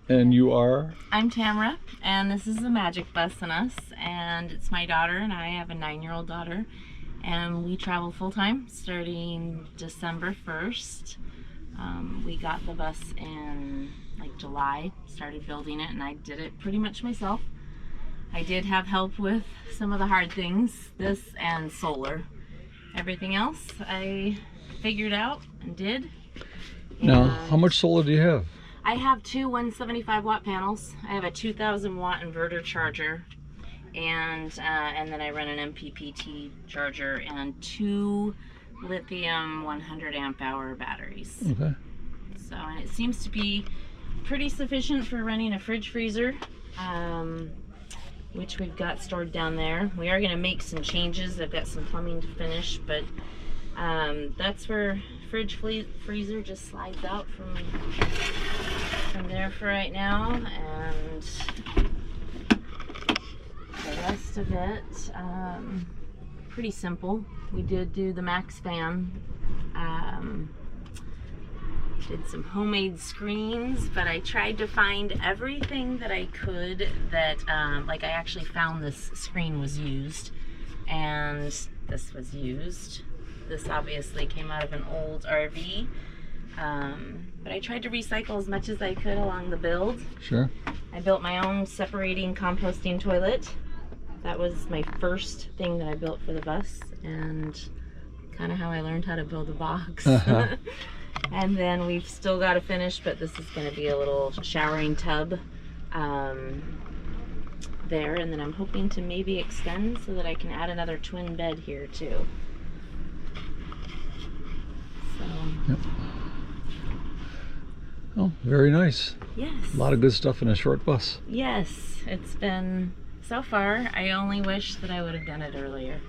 And you are? I'm Tamara, and this is the Magic Bus in Us, and it's my daughter, and I have a 9-year-old daughter, and we travel full-time starting December 1st. We got the bus in like July, started building it, and I did it pretty much myself. I did have help with some of the hard things, this and solar. Everything else I figured out and did. Now, how much solar do you have? I have two 175 watt panels. I have a 2000 watt inverter charger, and then I run an MPPT charger and two lithium 100 amp hour batteries. Okay. So, and it seems to be pretty sufficient for running a fridge freezer, which we've got stored down there. We are going to make some changes. I've got some plumbing to finish, but that's where fridge freezer just slides out from there for right now, and the rest of it pretty simple. We did do the max fan, did some homemade screens, but I tried to find everything that I could that like I actually found this screen was used, and this was used. This obviously came out of an old RV, but I tried to recycle as much as I could along the build. Sure. I built my own separating composting toilet. That was my first thing that I built for the bus, and kind of how I learned how to build a box. And then we've still got to finish, but this is going to be a little showering tub there, and then I'm hoping to maybe extend so that I can add another twin bed here too. So. Yep. Oh, very nice. Yes. A lot of good stuff in a short bus. Yes, it's been, so far, I only wish that I would have done it earlier.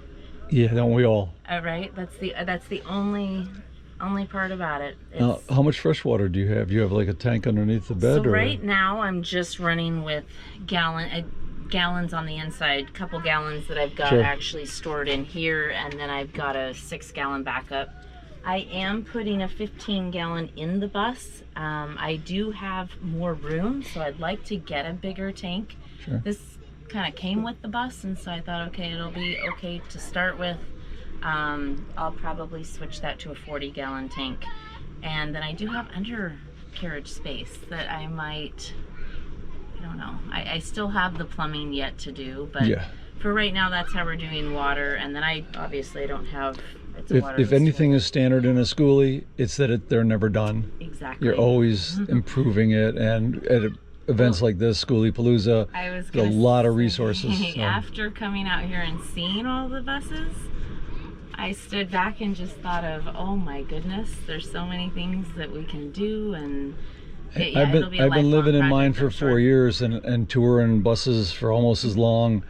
Yeah, don't we all? Right? That's the only part about it. Now, how much fresh water do you have? Do you have like a tank underneath the bed? So right now I'm just running with gallons on the inside, couple gallons that I've got actually stored in here, and then I've got a 6-gallon backup. I am putting a 15-gallon in the bus. I do have more room, so I'd like to get a bigger tank. Sure. This kind of came with the bus, and so I thought, okay, it'll be okay to start with. I'll probably switch that to a 40-gallon tank. And then I do have undercarriage space that I might, I don't know. I still have the plumbing yet to do, but for right now, that's how we're doing water. And then I obviously don't have, if anything is standard in a schoolie, it's that they're never done. Exactly. You're always improving it, and at events like this, Schoolie Palooza, a lot of resources. So. After coming out here and seeing all the buses, I stood back and just thought of, oh my goodness, there's so many things that we can do, and I've been living in mine for 4 years and touring buses for almost as long,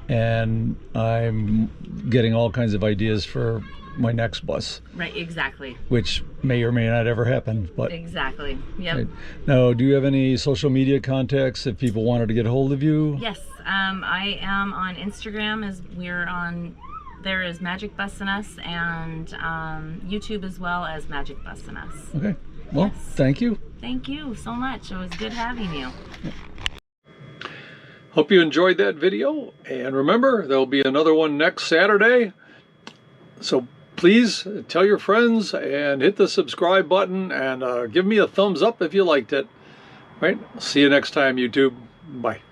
and I'm getting all kinds of ideas for my next bus. Right, exactly. Which may or may not ever happen, but exactly. Yep. Right. Now, do you have any social media contacts if people wanted to get a hold of you? Yes, I am on Instagram, as we're on. There is Magic Bus in Us, and YouTube as well as Magic Bus in Us. Okay. Well, thank you. Thank you so much. It was good having you. Hope you enjoyed that video. And remember, there'll be another one next Saturday. So please tell your friends and hit the subscribe button and give me a thumbs up if you liked it. All right. See you next time, YouTube. Bye.